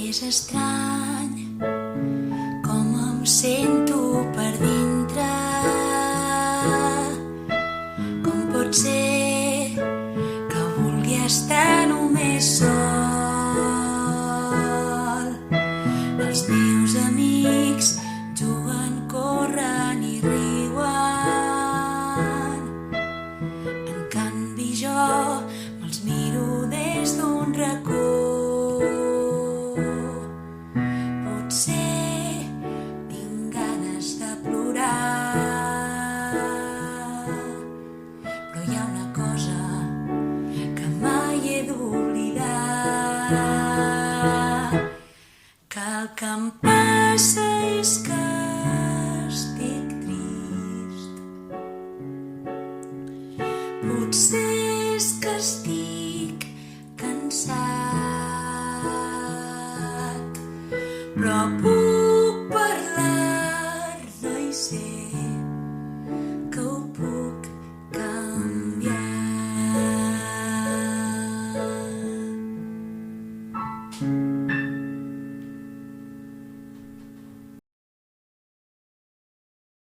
És estrany com em sento per dintre. Com pot ser que vulgui estar només sol? Els meus amics juguen, corren i riuen. En canvi jo me'ls miro des d'un racó. Potser tinc ganes de plorar, però hi ha una cosa que mai he d'oblidar, que el que em passa és que estic trist. Potser és que estic cansat, però puc parlar-ne i ser